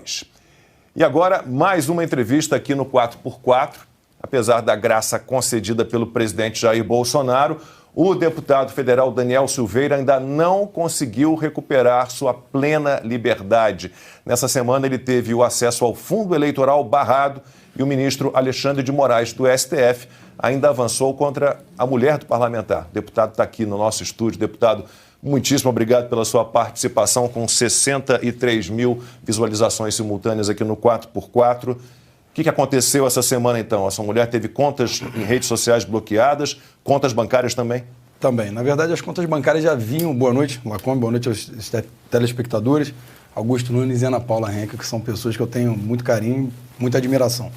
eleições. E agora, mais uma entrevista aqui no 4x4. Apesar da graça concedida pelo presidente Jair Bolsonaro, o deputado federal Daniel Silveira ainda não conseguiu recuperar sua plena liberdade. Nessa semana, ele teve o acesso ao fundo eleitoral barrado e o ministro Alexandre de Moraes, do STF, ainda avançou contra a mulher do parlamentar. O deputado está aqui no nosso estúdio. Deputado, muitíssimo obrigado pela sua participação, com 63 mil visualizações simultâneas aqui no 4x4. O que aconteceu essa semana, então? Essa mulher teve contas em redes sociais bloqueadas, contas bancárias também? Também. Na verdade, as contas bancárias já vinham. Boa noite, Lacombe, boa noite aos telespectadores. Augusto Nunes e Ana Paula Henke, que são pessoas que eu tenho muito carinho, muita admiração.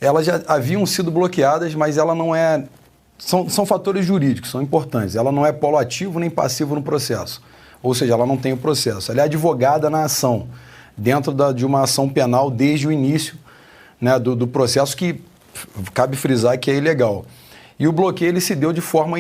Elas já haviam sido bloqueadas, mas ela não é... São fatores jurídicos, são importantes. Ela não é polo ativo nem passivo no processo. Ou seja, ela não tem o processo. Ela é advogada na ação, dentro de uma ação penal desde o início, né, do processo, que cabe frisar que é ilegal. E o bloqueio ele se deu de forma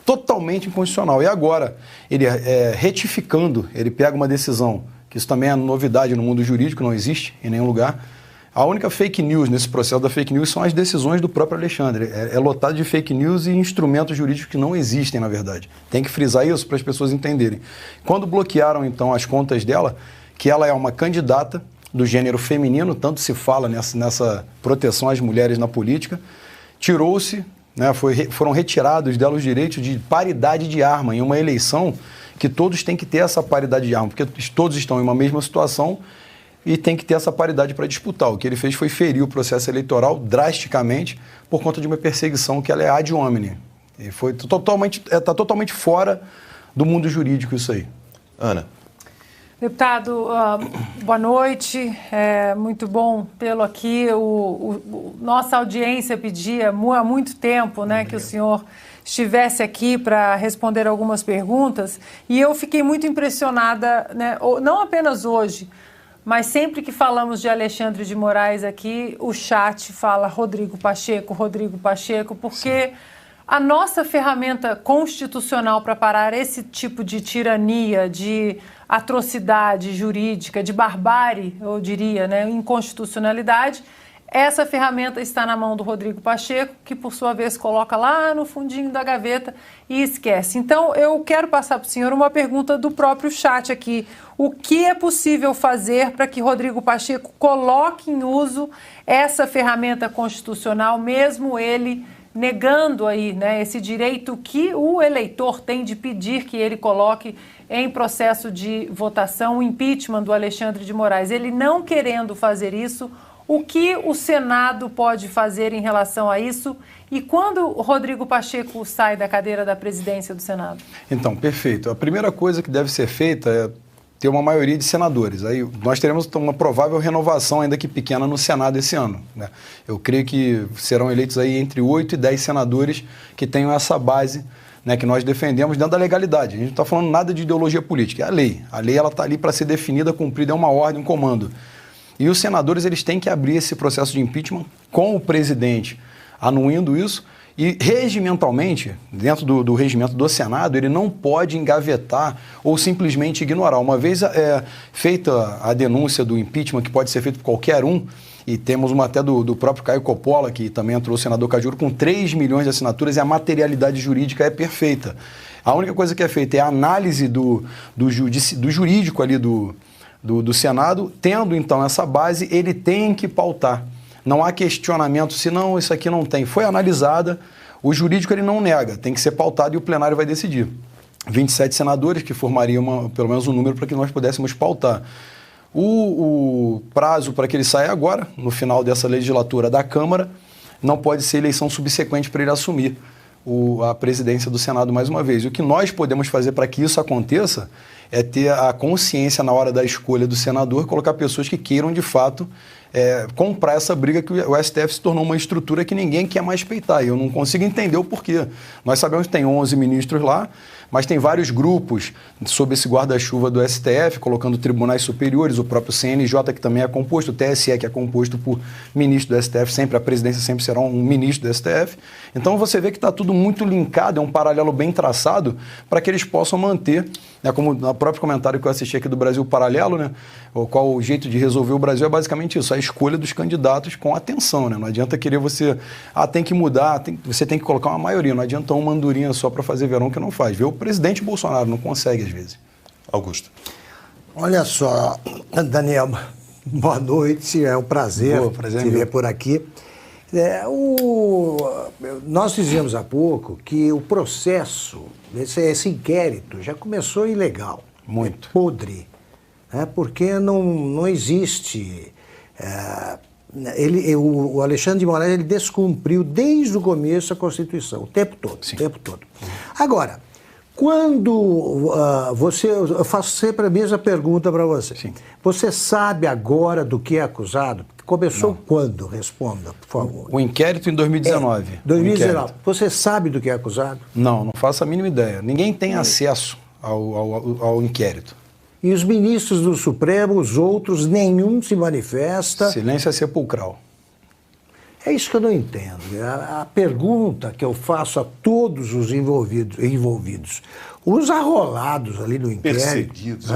totalmente inconstitucional. E agora, ele retificando, ele pega uma decisão, que isso também é novidade no mundo jurídico, não existe em nenhum lugar. A única fake news nesse processo da fake news são as decisões do próprio Alexandre. É lotado de fake news e instrumentos jurídicos que não existem, na verdade. Tem que frisar isso para as pessoas entenderem. Quando bloquearam, então, as contas dela, que ela é uma candidata do gênero feminino, tanto se fala nessa proteção às mulheres na política, tirou-se, né, foram retirados dela os direitos de paridade de arma em uma eleição que todos têm que ter essa paridade de arma, porque todos estão em uma mesma situação e tem que ter essa paridade para disputar. O que ele fez foi ferir o processo eleitoral drasticamente por conta de uma perseguição que ela é ad hominem. E está totalmente fora do mundo jurídico isso aí. Ana. Deputado, boa noite, é muito bom tê-lo aqui. Nossa audiência pedia há muito tempo, né, que o senhor estivesse aqui para responder algumas perguntas, e eu fiquei muito impressionada, né, não apenas hoje, mas sempre que falamos de Alexandre de Moraes aqui, o chat fala Rodrigo Pacheco, porque a nossa ferramenta constitucional para parar esse tipo de tirania, de atrocidade jurídica, de barbárie, eu diria, né, inconstitucionalidade, essa ferramenta está na mão do Rodrigo Pacheco, que por sua vez coloca lá no fundinho da gaveta e esquece. Então eu quero passar para o senhor uma pergunta do próprio chat aqui. O que é possível fazer para que Rodrigo Pacheco coloque em uso essa ferramenta constitucional, mesmo ele negando aí, né, esse direito que o eleitor tem de pedir que ele coloque em processo de votação o impeachment do Alexandre de Moraes? Ele não querendo fazer isso, o que o Senado pode fazer em relação a isso? E quando o Rodrigo Pacheco sai da cadeira da presidência do Senado? Então, perfeito. A primeira coisa que deve ser feita é ter uma maioria de senadores. Aí nós teremos uma provável renovação, ainda que pequena, no Senado esse ano, né? Eu creio que serão eleitos aí entre 8 e 10 senadores que tenham essa base, né, que nós defendemos dentro da legalidade. A gente não está falando nada de ideologia política, é a lei. A lei está ali para ser definida, cumprida, é uma ordem, um comando. E os senadores eles têm que abrir esse processo de impeachment com o presidente anuindo isso. E regimentalmente, dentro do regimento do Senado, ele não pode engavetar ou simplesmente ignorar. Uma vez feita a denúncia do impeachment, que pode ser feito por qualquer um, e temos uma até do próprio Caio Coppola, que também entrou o senador Cajuru, com 3 milhões de assinaturas, e a materialidade jurídica é perfeita. A única coisa que é feita é a análise do jurídico ali do Senado. Tendo, então, essa base, ele tem que pautar. Não há questionamento se não, isso aqui não tem. Foi analisada, o jurídico ele não nega, tem que ser pautado e o plenário vai decidir. 27 senadores que formariam pelo menos um número para que nós pudéssemos pautar. O prazo para que ele saia agora, no final dessa legislatura da Câmara, não pode ser eleição subsequente para ele assumir a presidência do Senado mais uma vez. E o que nós podemos fazer para que isso aconteça é ter a consciência na hora da escolha do senador, colocar pessoas que queiram de fato comprar essa briga que o STF se tornou uma estrutura que ninguém quer mais peitar. E eu não consigo entender o porquê. Nós sabemos que tem 11 ministros lá, mas tem vários grupos sob esse guarda-chuva do STF, colocando tribunais superiores, o próprio CNJ, que também é composto, o TSE, que é composto por ministro do STF, sempre a presidência sempre será um ministro do STF. Então você vê que está tudo muito linkado, é um paralelo bem traçado para que eles possam manter, né, como no próprio comentário que eu assisti aqui do Brasil Paralelo, né, qual o jeito de resolver o Brasil é basicamente isso, a escolha dos candidatos com atenção, né? Não adianta querer você, tem que mudar, você tem que colocar uma maioria, não adianta uma andorinha só para fazer verão que não faz. Vê o presidente Bolsonaro, não consegue às vezes. Augusto. Olha só, Daniel, boa noite, é um prazer te ver por aqui. Nós dizíamos há pouco que o processo, esse inquérito, já começou ilegal. Muito. Podre. Porque não existe... o Alexandre de Moraes ele descumpriu desde o começo a Constituição, o tempo todo. Sim. O tempo todo. Agora, quando eu faço sempre a mesma pergunta para você. Sim. Você sabe agora do que é acusado? Começou quando? Responda, por favor. O inquérito em 2019. 2019. Você sabe do que é acusado? Não faço a mínima ideia. Ninguém tem acesso ao inquérito. E os ministros do Supremo, os outros, nenhum se manifesta. Silêncio é sepulcral. É isso que eu não entendo. A pergunta que eu faço a todos os envolvidos, os arrolados ali no inquérito... Perseguidos.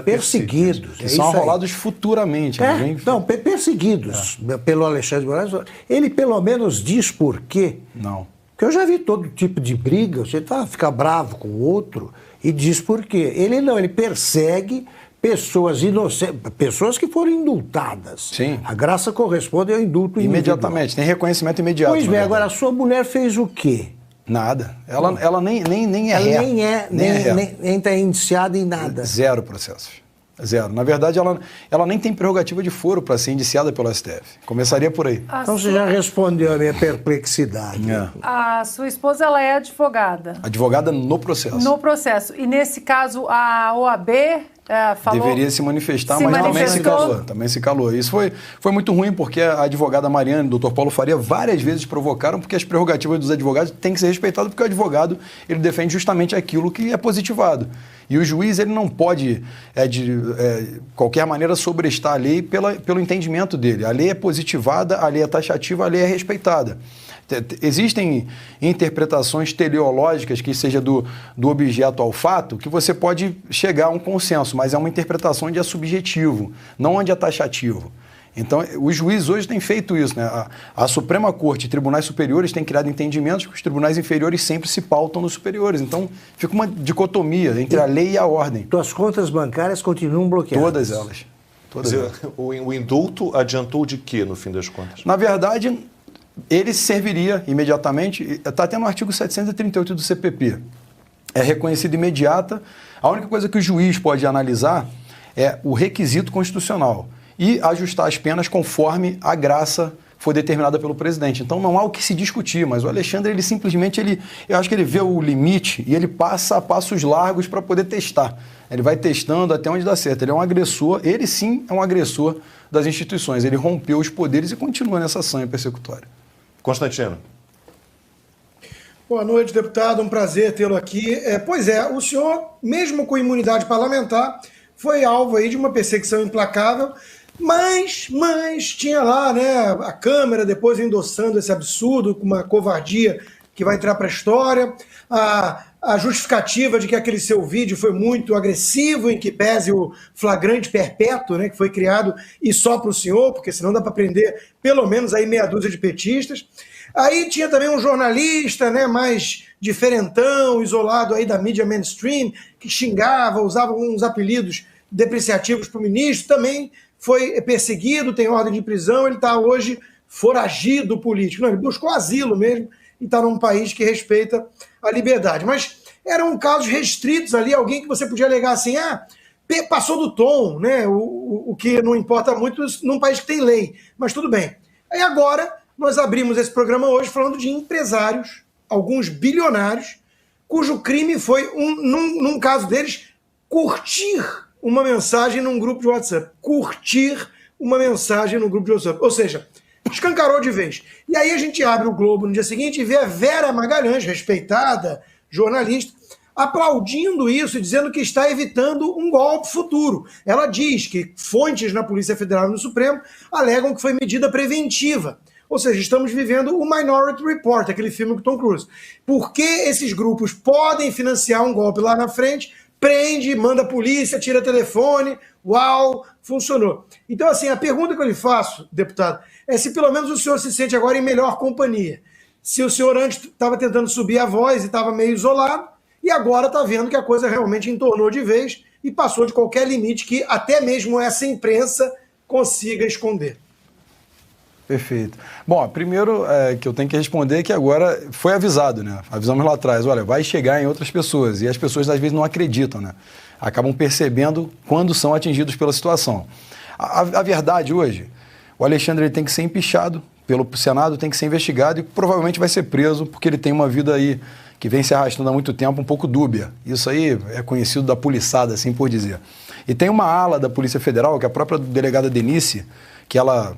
Perseguidos. Que são arrolados futuramente. Perseguidos pelo Alexandre de Moraes. Ele pelo menos diz por quê. Não. Porque eu já vi todo tipo de briga, você fica bravo com o outro e diz por quê. Ele não, ele persegue pessoas inocentes, pessoas que foram indultadas. Sim. A graça corresponde ao indulto imediatamente, tem reconhecimento imediato. Pois bem, agora a sua mulher fez o quê? Nada. Ela nem é ré. Nem está indiciada em nada. Zero processos. Zero. Na verdade, ela nem tem prerrogativa de foro para ser indiciada pelo STF. Começaria por aí. Então você já respondeu a minha perplexidade. A sua esposa, ela é advogada. Advogada no processo. No processo. E nesse caso, a OAB falou... Deveria se manifestar, mas também se calou. Isso foi muito ruim, porque a advogada Mariana e o Dr. Paulo Faria várias vezes provocaram, porque as prerrogativas dos advogados têm que ser respeitadas, porque o advogado ele defende justamente aquilo que é positivado. E o juiz ele não pode, de qualquer maneira, sobrestar a lei pelo entendimento dele. A lei é positivada, a lei é taxativa, a lei é respeitada. Existem interpretações teleológicas que seja do objeto ao fato, que você pode chegar a um consenso, mas é uma interpretação onde é subjetivo, não onde é taxativo. Então, os juízes hoje têm feito isso, né? A Suprema Corte e tribunais superiores têm criado entendimentos que os tribunais inferiores sempre se pautam nos superiores. Então, fica uma dicotomia entre a lei e a ordem. Tuas contas bancárias continuam bloqueadas? Todas elas. Todas elas. O indulto adiantou de quê, no fim das contas? Na verdade, ele serviria imediatamente... Está até no artigo 738 do CPP. É reconhecida imediata. A única coisa que o juiz pode analisar é o requisito constitucional e ajustar as penas conforme a graça foi determinada pelo presidente. Então não há o que se discutir, mas o Alexandre, ele simplesmente, eu acho que ele vê o limite e ele passa a passos largos para poder testar. Ele vai testando até onde dá certo. Ele é um agressor, ele sim é um agressor das instituições. Ele rompeu os poderes e continua nessa sanha persecutória. Constantino. Boa noite, deputado. Um prazer tê-lo aqui. Pois é, o senhor, mesmo com imunidade parlamentar, foi alvo aí de uma perseguição implacável, mas tinha lá, né, a Câmara depois endossando esse absurdo, com uma covardia que vai entrar para a história, a justificativa de que aquele seu vídeo foi muito agressivo, em que pese o flagrante perpétuo, né, que foi criado e só para o senhor, porque senão dá para prender pelo menos aí meia dúzia de petistas. Aí tinha também um jornalista, né, mais diferentão, isolado aí da mídia mainstream, que xingava, usava uns apelidos depreciativos para o ministro, também foi perseguido, tem ordem de prisão, ele está hoje foragido político. Não, ele buscou asilo mesmo e está num país que respeita a liberdade. Mas eram casos restritos ali, alguém que você podia alegar assim, passou do tom, né? O que não importa muito num país que tem lei, mas tudo bem. Aí agora nós abrimos esse programa hoje falando de empresários, alguns bilionários, cujo crime foi, num caso deles, curtir uma mensagem num grupo de WhatsApp. Curtir uma mensagem no grupo de WhatsApp. Ou seja, escancarou de vez. E aí a gente abre o Globo no dia seguinte e vê a Vera Magalhães, respeitada jornalista, aplaudindo isso e dizendo que está evitando um golpe futuro. Ela diz que fontes na Polícia Federal e no Supremo alegam que foi medida preventiva. Ou seja, estamos vivendo o Minority Report, aquele filme com Tom Cruise. Porque esses grupos podem financiar um golpe lá na frente, prende, manda a polícia, tira telefone, uau, funcionou. Então, assim, a pergunta que eu lhe faço, deputado, é se pelo menos o senhor se sente agora em melhor companhia. Se o senhor antes estava tentando subir a voz e estava meio isolado, e agora está vendo que a coisa realmente entornou de vez e passou de qualquer limite que até mesmo essa imprensa consiga esconder. Perfeito. Bom, primeiro que eu tenho que responder é que agora foi avisado, né? Avisamos lá atrás, olha, vai chegar em outras pessoas. E as pessoas às vezes não acreditam, né? Acabam percebendo quando são atingidos pela situação. A verdade hoje, o Alexandre ele tem que ser empichado pelo Senado, tem que ser investigado e provavelmente vai ser preso porque ele tem uma vida aí que vem se arrastando há muito tempo, um pouco dúbia. Isso aí é conhecido da poliçada, assim por dizer. E tem uma ala da Polícia Federal, que é a própria delegada Denise, que ela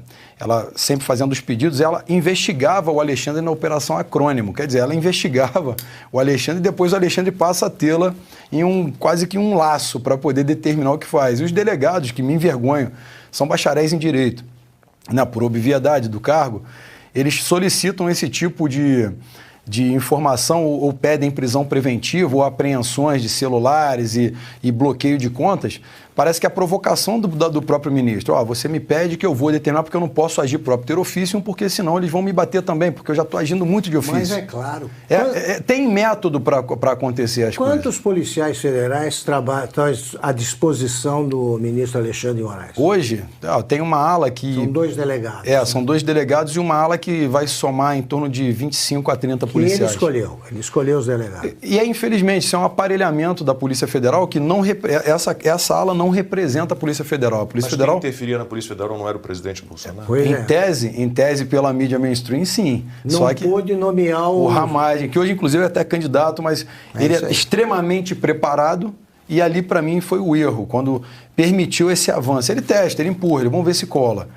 sempre fazendo os pedidos, ela investigava o Alexandre na Operação Acrônimo. Quer dizer, ela investigava o Alexandre e depois o Alexandre passa a tê-la em quase que um laço para poder determinar o que faz. E os delegados, que me envergonham, são bacharéis em direito, né, por obviedade do cargo, eles solicitam esse tipo de informação ou pedem prisão preventiva ou apreensões de celulares e bloqueio de contas, parece que a provocação do próprio ministro. Você me pede que eu vou determinar porque eu não posso agir próprio ter ofício, porque senão eles vão me bater também, porque eu já estou agindo muito de ofício. Mas é claro. Tem método para acontecer as coisas. Quantos policiais federais estão à disposição do ministro Alexandre de Moraes? Hoje, tem uma ala que... São 2 delegados. São 2 delegados e uma ala que vai somar em torno de 25 a 30 policiais. E ele escolheu os delegados. E infelizmente, isso é um aparelhamento da Polícia Federal que essa ala não representa a Polícia Federal. A Polícia Federal... quem interferia na Polícia Federal não era o presidente Bolsonaro? Em tese, pela mídia mainstream, sim. Não Só que pôde nomear o Ramagem, que hoje, inclusive, é até candidato, mas ele é extremamente preparado e ali, para mim, foi o erro, quando permitiu esse avanço. Ele testa, ele empurra, vamos ver se cola.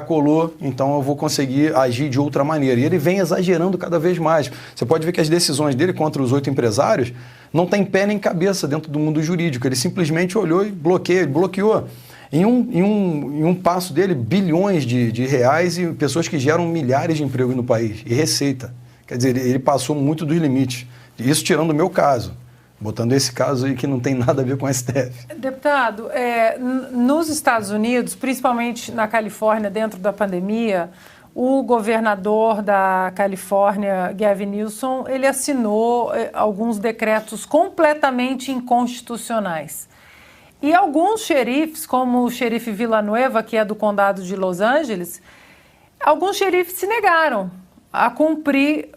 Colou, então eu vou conseguir agir de outra maneira. E ele vem exagerando cada vez mais. Você pode ver que as decisões dele contra os 8 empresários não tem pé nem cabeça dentro do mundo jurídico. Ele simplesmente olhou e bloqueou. Em um passo dele, bilhões de reais e pessoas que geram milhares de empregos no país. E receita. Quer dizer, ele passou muito dos limites. Isso tirando o meu caso. Botando esse caso aí que não tem nada a ver com o STF. Deputado, nos Estados Unidos, principalmente na Califórnia, dentro da pandemia, o governador da Califórnia, Gavin Newsom, ele assinou alguns decretos completamente inconstitucionais. E alguns xerifes, como o xerife Villanueva, que é do condado de Los Angeles, alguns xerifes se negaram a cumprir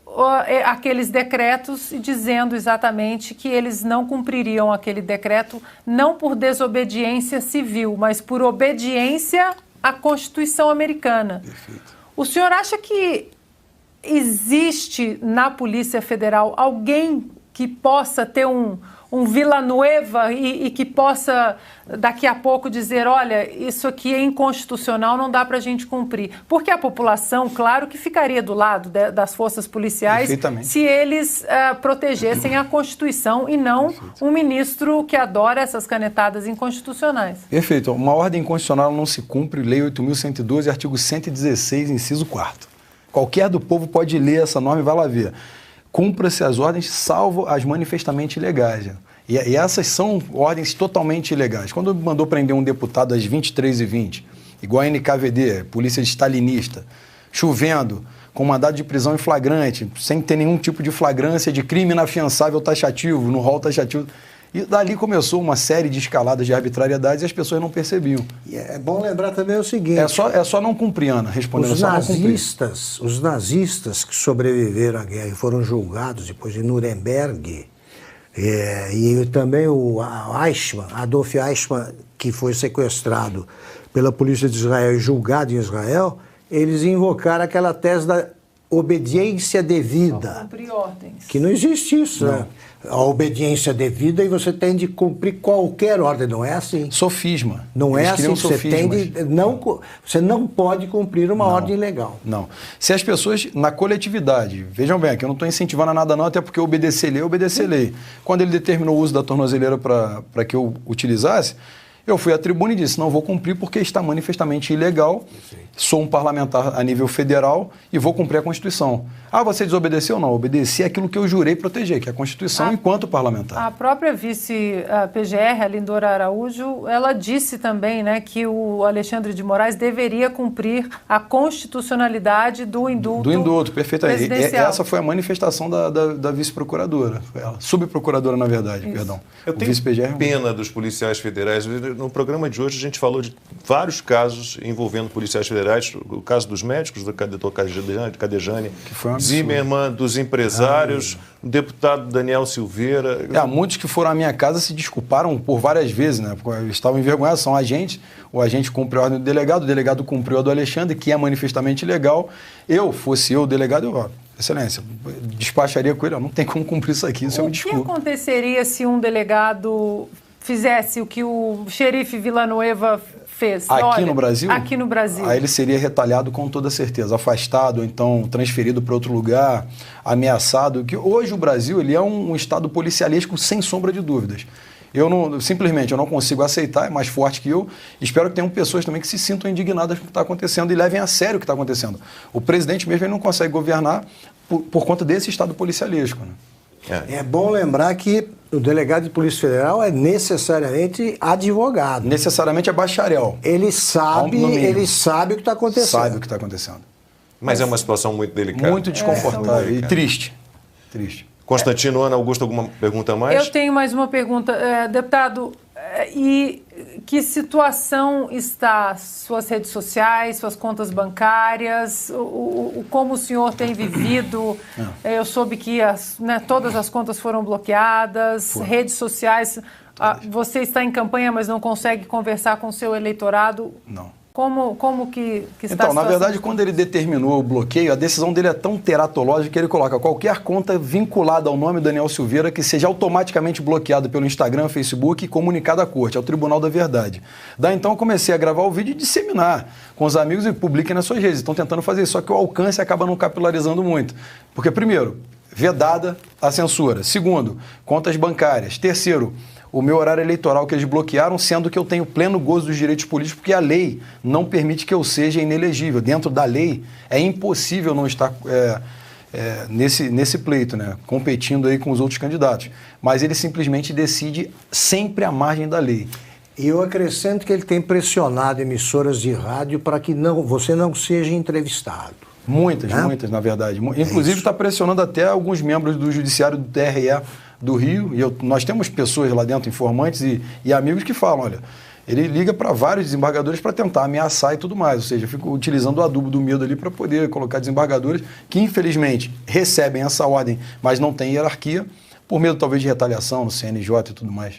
aqueles decretos, dizendo exatamente que eles não cumpririam aquele decreto não por desobediência civil, mas por obediência à Constituição americana. Perfeito. O senhor acha que existe na Polícia Federal alguém que possa ter um Villanueva e que possa daqui a pouco dizer, olha, isso aqui é inconstitucional, não dá para a gente cumprir? Porque a população, claro que ficaria do lado das forças policiais se eles protegessem a Constituição e não um ministro que adora essas canetadas inconstitucionais. Perfeito. Uma ordem constitucional não se cumpre, Lei 8.112, artigo 116, inciso 4º. Qualquer do povo pode ler essa norma e vai lá ver. Cumpra-se as ordens, salvo as manifestamente ilegais. E essas são ordens totalmente ilegais. Quando mandou prender um deputado às 23h20, igual a NKVD, polícia stalinista, chovendo, com mandado de prisão em flagrante, sem ter nenhum tipo de flagrância de crime inafiançável taxativo, no rol taxativo. E dali começou uma série de escaladas de arbitrariedades e as pessoas não percebiam. E é bom lembrar também o seguinte... É só não cumprir, Ana, respondendo os nazistas que sobreviveram à guerra e foram julgados depois de Nuremberg, e também o Adolf Eichmann, que foi sequestrado pela polícia de Israel e julgado em Israel, eles invocaram aquela tese obediência devida. Cumprir ordens. Que não existe isso, né? A obediência devida e você tem de cumprir qualquer ordem, não é assim. Sofisma. Não Eles é assim, criam você tem de, você não pode cumprir uma ordem legal. Não. Se as pessoas, na coletividade, vejam bem, que eu não estou incentivando a nada não, até porque obedecer lei. Quando ele determinou o uso da tornozeleira para que eu utilizasse, eu fui à tribuna e disse, não vou cumprir porque está manifestamente ilegal, sou um parlamentar a nível federal e vou cumprir a Constituição. Ah, você desobedeceu? Não, obedeci aquilo que eu jurei proteger, que é a Constituição enquanto parlamentar. A própria vice-PGR, a Lindora Araújo, ela disse também, né, que o Alexandre de Moraes deveria cumprir a constitucionalidade do indulto. Do indulto, perfeitamente. Presidencial. Essa foi a manifestação da vice-procuradora, subprocuradora, na verdade, perdão. Eu tenho pena dos policiais federais. No programa de hoje a gente falou de vários casos envolvendo policiais federais, o caso dos médicos, do doutor Cadejane, que foi um absurdo. Zimmermann, dos empresários, o deputado Daniel Silveira. Muitos que foram à minha casa se desculparam por várias vezes, né? Porque estavam envergonhados, são agentes, o agente cumpriu a ordem do delegado, o delegado cumpriu a do Alexandre, que é manifestamente ilegal. Fosse eu o delegado, Excelência, despacharia com ele, não tem como cumprir isso aqui, isso é um desculpa. O que aconteceria se um delegado fizesse o que o xerife Villanueva fez? No Brasil? Aqui no Brasil. Aí ele seria retalhado com toda certeza, afastado, ou então transferido para outro lugar, ameaçado. Que hoje o Brasil ele é um estado policialesco sem sombra de dúvidas. Eu não consigo aceitar, é mais forte que eu. Espero que tenham pessoas também que se sintam indignadas com o que está acontecendo e levem a sério o que está acontecendo. O presidente mesmo ele não consegue governar por conta desse estado policialesco, né? É bom lembrar que o delegado de Polícia Federal é necessariamente advogado. Necessariamente é bacharel. Ele sabe o que está acontecendo. Sabe o que está acontecendo. Mas é uma situação muito delicada. Muito desconfortável e triste. Constantino, Ana Augusto, alguma pergunta a mais? Eu tenho mais uma pergunta. Deputado, e que situação está suas redes sociais, suas contas bancárias, como o senhor tem vivido? Eu soube que todas as contas foram bloqueadas, redes sociais, você está em campanha, mas não consegue conversar com o seu eleitorado? Não. Como que está Então, na verdade, quando ele determinou o bloqueio, a decisão dele é tão teratológica que ele coloca qualquer conta vinculada ao nome Daniel Silveira que seja automaticamente bloqueada pelo Instagram, Facebook e comunicada à corte, ao Tribunal da Verdade. Daí então eu comecei a gravar o vídeo e disseminar com os amigos e publiquem nas suas redes. Estão tentando fazer isso, só que o alcance acaba não capilarizando muito. Porque, primeiro, vedada a censura. Segundo, contas bancárias. Terceiro, o meu horário eleitoral que eles bloquearam, sendo que eu tenho pleno gozo dos direitos políticos, porque a lei não permite que eu seja inelegível. Dentro da lei, é impossível não estar nesse pleito, né? Competindo aí com os outros candidatos. Mas ele simplesmente decide sempre à margem da lei. E eu acrescento que ele tem pressionado emissoras de rádio para que você não seja entrevistado. Muitas, na verdade. Inclusive está pressionando até alguns membros do judiciário do TRE do Rio, e nós temos pessoas lá dentro, informantes e amigos que falam, olha, ele liga para vários desembargadores para tentar ameaçar e tudo mais, ou seja, eu fico utilizando o adubo do medo ali para poder colocar desembargadores que infelizmente recebem essa ordem, mas não têm hierarquia, por medo talvez de retaliação no CNJ e tudo mais.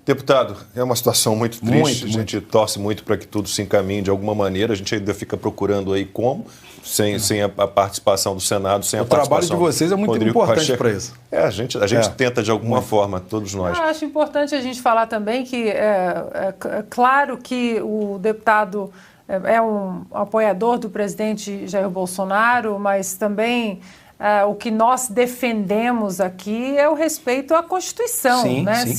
Deputado, é uma situação muito triste, a gente torce muito para que tudo se encaminhe de alguma maneira, a gente ainda fica procurando aí como, sem a participação do Senado, sem a participação... O trabalho de vocês é muito importante para isso. A gente tenta de alguma forma, todos nós. Eu acho importante a gente falar também que é claro que o deputado é um apoiador do presidente Jair Bolsonaro, mas também... o que nós defendemos aqui é o respeito à Constituição. Sim, né? sim,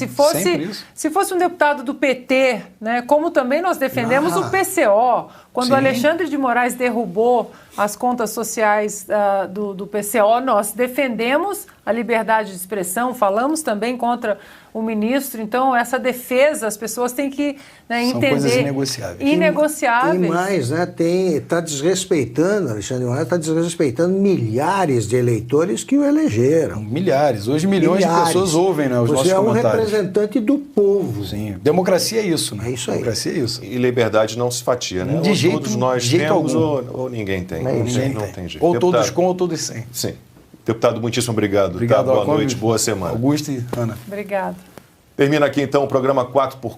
se fosse um deputado do PT, né? Como também nós defendemos o PCO, quando o Alexandre de Moraes derrubou as contas sociais do PCO, nós defendemos a liberdade de expressão, falamos também contra o ministro. Então, essa defesa, as pessoas têm que entender. São coisas inegociáveis. Inegociáveis. E mais, está desrespeitando, Alexandre de Moraes está desrespeitando milhares de eleitores que o elegeram. Milhares. Hoje milhões de pessoas ouvem, né, os nossos comentários. Você é um representante do povo. Sim. Democracia é isso, né? É isso aí. Democracia é isso. E liberdade não se fatia, né? De jeito, todos nós temos ou ninguém tem. Não tem jeito. Ou todos com ou todos sem. Sim. Deputado, muitíssimo obrigado. Obrigado, Boa noite, boa semana. Augusto e Ana. Obrigado. Termina aqui então o programa 4x4.